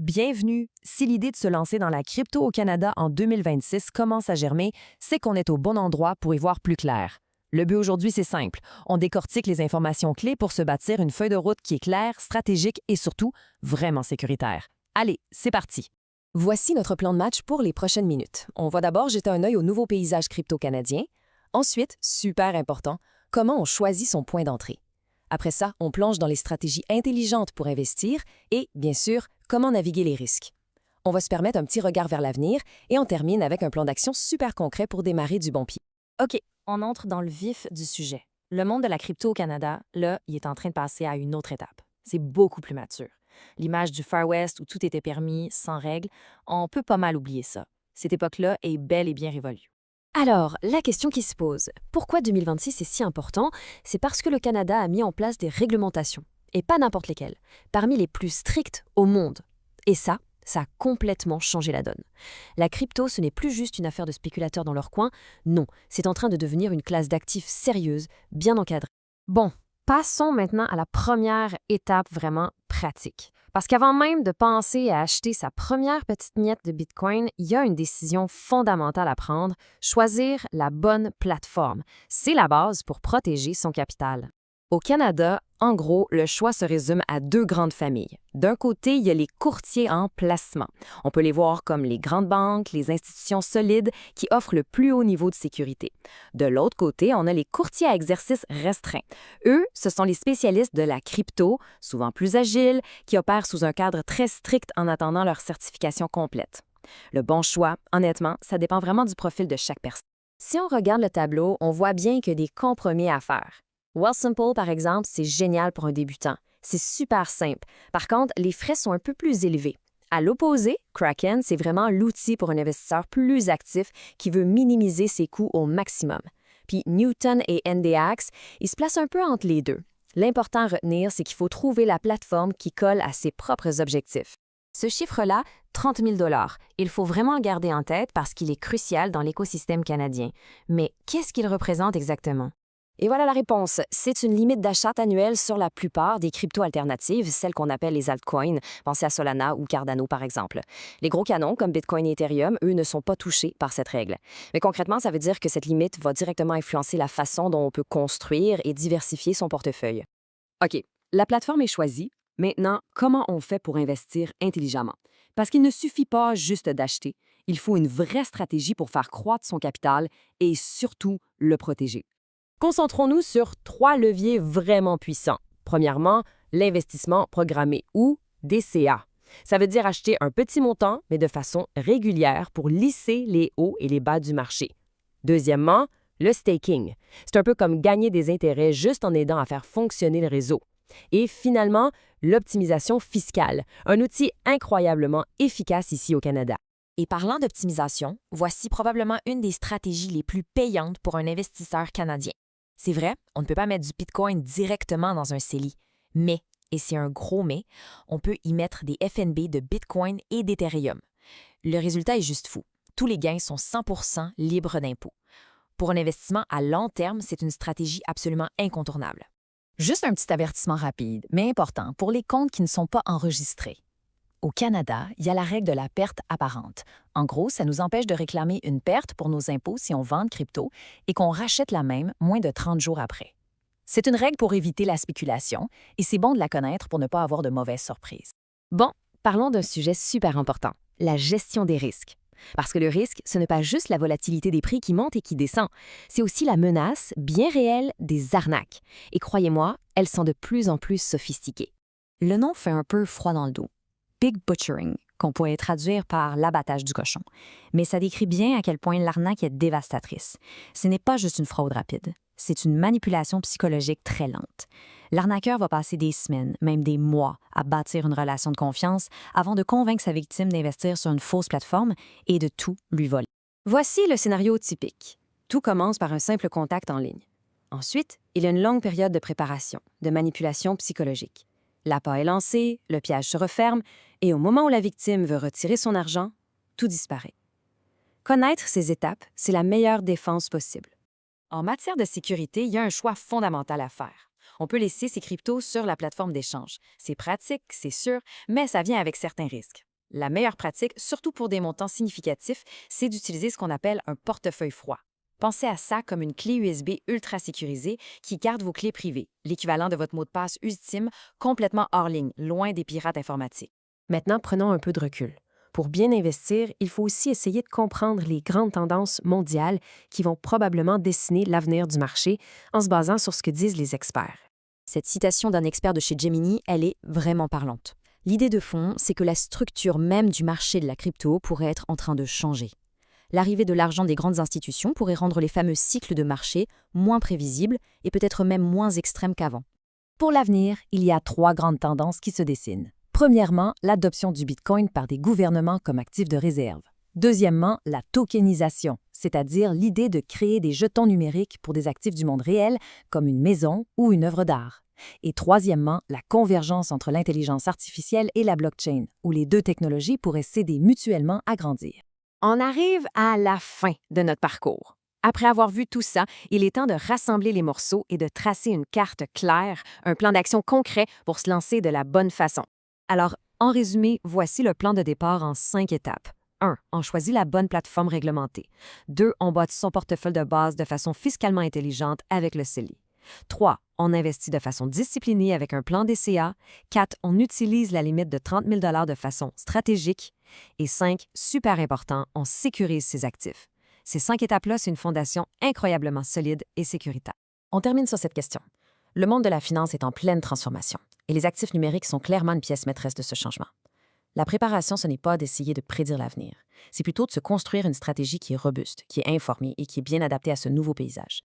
Bienvenue! Si l'idée de se lancer dans la crypto au Canada en 2026 commence à germer, c'est qu'on est au bon endroit pour y voir plus clair. Le but aujourd'hui, c'est simple. On décortique les informations clés pour se bâtir une feuille de route qui est claire, stratégique et surtout vraiment sécuritaire. Allez, c'est parti! Voici notre plan de match pour les prochaines minutes. On va d'abord jeter un œil au nouveau paysage crypto canadien. Ensuite, super important, comment on choisit son point d'entrée. Après ça, on plonge dans les stratégies intelligentes pour investir et, bien sûr, comment naviguer les risques. On va se permettre un petit regard vers l'avenir et on termine avec un plan d'action super concret pour démarrer du bon pied. OK, on entre dans le vif du sujet. Le monde de la crypto au Canada, là, il est en train de passer à une autre étape. C'est beaucoup plus mature. L'image du Far West où tout était permis, sans règles, on peut pas mal oublier ça. Cette époque-là est bel et bien révolue. Alors, la question qui se pose, pourquoi 2026 est si important? C'est parce que le Canada a mis en place des réglementations, et pas n'importe lesquelles, parmi les plus strictes au monde. Et ça a complètement changé la donne. La crypto, ce n'est plus juste une affaire de spéculateurs dans leur coin, non, c'est en train de devenir une classe d'actifs sérieuse, bien encadrée. Bon, passons maintenant à la première étape vraiment pratique. Parce qu'avant même de penser à acheter sa première petite miette de Bitcoin, il y a une décision fondamentale à prendre, choisir la bonne plateforme. C'est la base pour protéger son capital. Au Canada, en gros, le choix se résume à deux grandes familles. D'un côté, il y a les courtiers en placement. On peut les voir comme les grandes banques, les institutions solides qui offrent le plus haut niveau de sécurité. De l'autre côté, on a les courtiers à exercice restreint. Eux, ce sont les spécialistes de la crypto, souvent plus agiles, qui opèrent sous un cadre très strict en attendant leur certification complète. Le bon choix, honnêtement, ça dépend vraiment du profil de chaque personne. Si on regarde le tableau, on voit bien qu'il y a des compromis à faire. Wealthsimple, par exemple, c'est génial pour un débutant. C'est super simple. Par contre, les frais sont un peu plus élevés. À l'opposé, Kraken, c'est vraiment l'outil pour un investisseur plus actif qui veut minimiser ses coûts au maximum. Puis Newton et NDX, ils se placent un peu entre les deux. L'important à retenir, c'est qu'il faut trouver la plateforme qui colle à ses propres objectifs. Ce chiffre-là, 30 000 $, il faut vraiment le garder en tête parce qu'il est crucial dans l'écosystème canadien. Mais qu'est-ce qu'il représente exactement? Et voilà la réponse. C'est une limite d'achat annuelle sur la plupart des cryptos alternatives, celles qu'on appelle les altcoins. Pensez à Solana ou Cardano, par exemple. Les gros canons, comme Bitcoin et Ethereum, eux, ne sont pas touchés par cette règle. Mais concrètement, ça veut dire que cette limite va directement influencer la façon dont on peut construire et diversifier son portefeuille. OK, la plateforme est choisie. Maintenant, comment on fait pour investir intelligemment? Parce qu'il ne suffit pas juste d'acheter. Il faut une vraie stratégie pour faire croître son capital et surtout le protéger. Concentrons-nous sur trois leviers vraiment puissants. Premièrement, l'investissement programmé ou DCA. Ça veut dire acheter un petit montant, mais de façon régulière pour lisser les hauts et les bas du marché. Deuxièmement, le staking. C'est un peu comme gagner des intérêts juste en aidant à faire fonctionner le réseau. Et finalement, l'optimisation fiscale, un outil incroyablement efficace ici au Canada. Et parlant d'optimisation, voici probablement une des stratégies les plus payantes pour un investisseur canadien. C'est vrai, on ne peut pas mettre du Bitcoin directement dans un CELI, mais, et c'est un gros mais, on peut y mettre des FNB de Bitcoin et d'Ethereum. Le résultat est juste fou. Tous les gains sont 100% libres d'impôts. Pour un investissement à long terme, c'est une stratégie absolument incontournable. Juste un petit avertissement rapide, mais important, pour les comptes qui ne sont pas enregistrés. Au Canada, il y a la règle de la perte apparente. En gros, ça nous empêche de réclamer une perte pour nos impôts si on vend de crypto et qu'on rachète la même moins de 30 jours après. C'est une règle pour éviter la spéculation et c'est bon de la connaître pour ne pas avoir de mauvaises surprises. Bon, parlons d'un sujet super important, la gestion des risques. Parce que le risque, ce n'est pas juste la volatilité des prix qui monte et qui descend, c'est aussi la menace bien réelle des arnaques. Et croyez-moi, elles sont de plus en plus sophistiquées. Le nom fait un peu froid dans le dos. Pig butchering, qu'on pourrait traduire par l'abattage du cochon. Mais ça décrit bien à quel point l'arnaque est dévastatrice. Ce n'est pas juste une fraude rapide, c'est une manipulation psychologique très lente. L'arnaqueur va passer des semaines, même des mois, à bâtir une relation de confiance avant de convaincre sa victime d'investir sur une fausse plateforme et de tout lui voler. Voici le scénario typique. Tout commence par un simple contact en ligne. Ensuite, il y a une longue période de préparation, de manipulation psychologique. L'appât est lancé, le piège se referme, et au moment où la victime veut retirer son argent, tout disparaît. Connaître ces étapes, c'est la meilleure défense possible. En matière de sécurité, il y a un choix fondamental à faire. On peut laisser ses cryptos sur la plateforme d'échange. C'est pratique, c'est sûr, mais ça vient avec certains risques. La meilleure pratique, surtout pour des montants significatifs, c'est d'utiliser ce qu'on appelle un portefeuille froid. Pensez à ça comme une clé USB ultra sécurisée qui garde vos clés privées, l'équivalent de votre mot de passe ultime, complètement hors ligne, loin des pirates informatiques. Maintenant, prenons un peu de recul. Pour bien investir, il faut aussi essayer de comprendre les grandes tendances mondiales qui vont probablement dessiner l'avenir du marché en se basant sur ce que disent les experts. Cette citation d'un expert de chez Gemini, elle est vraiment parlante. L'idée de fond, c'est que la structure même du marché de la crypto pourrait être en train de changer. L'arrivée de l'argent des grandes institutions pourrait rendre les fameux cycles de marché moins prévisibles et peut-être même moins extrêmes qu'avant. Pour l'avenir, il y a 3 grandes tendances qui se dessinent. Premièrement, l'adoption du Bitcoin par des gouvernements comme actif de réserve. Deuxièmement, la tokenisation, c'est-à-dire l'idée de créer des jetons numériques pour des actifs du monde réel, comme une maison ou une œuvre d'art. Et troisièmement, la convergence entre l'intelligence artificielle et la blockchain, où les deux technologies pourraient s'aider mutuellement à grandir. On arrive à la fin de notre parcours. Après avoir vu tout ça, il est temps de rassembler les morceaux et de tracer une carte claire, un plan d'action concret pour se lancer de la bonne façon. Alors, en résumé, voici le plan de départ en 5 étapes. 1. On choisit la bonne plateforme réglementée. 2. On bâtit son portefeuille de base de façon fiscalement intelligente avec le CELI. 3. On investit de façon disciplinée avec un plan DCA. 4. On utilise la limite de 30 000 $ de façon stratégique. Et 5. Super important, on sécurise ses actifs. Ces 5 étapes-là, c'est une fondation incroyablement solide et sécuritaire. On termine sur cette question. Le monde de la finance est en pleine transformation et les actifs numériques sont clairement une pièce maîtresse de ce changement. La préparation, ce n'est pas d'essayer de prédire l'avenir. C'est plutôt de se construire une stratégie qui est robuste, qui est informée et qui est bien adaptée à ce nouveau paysage.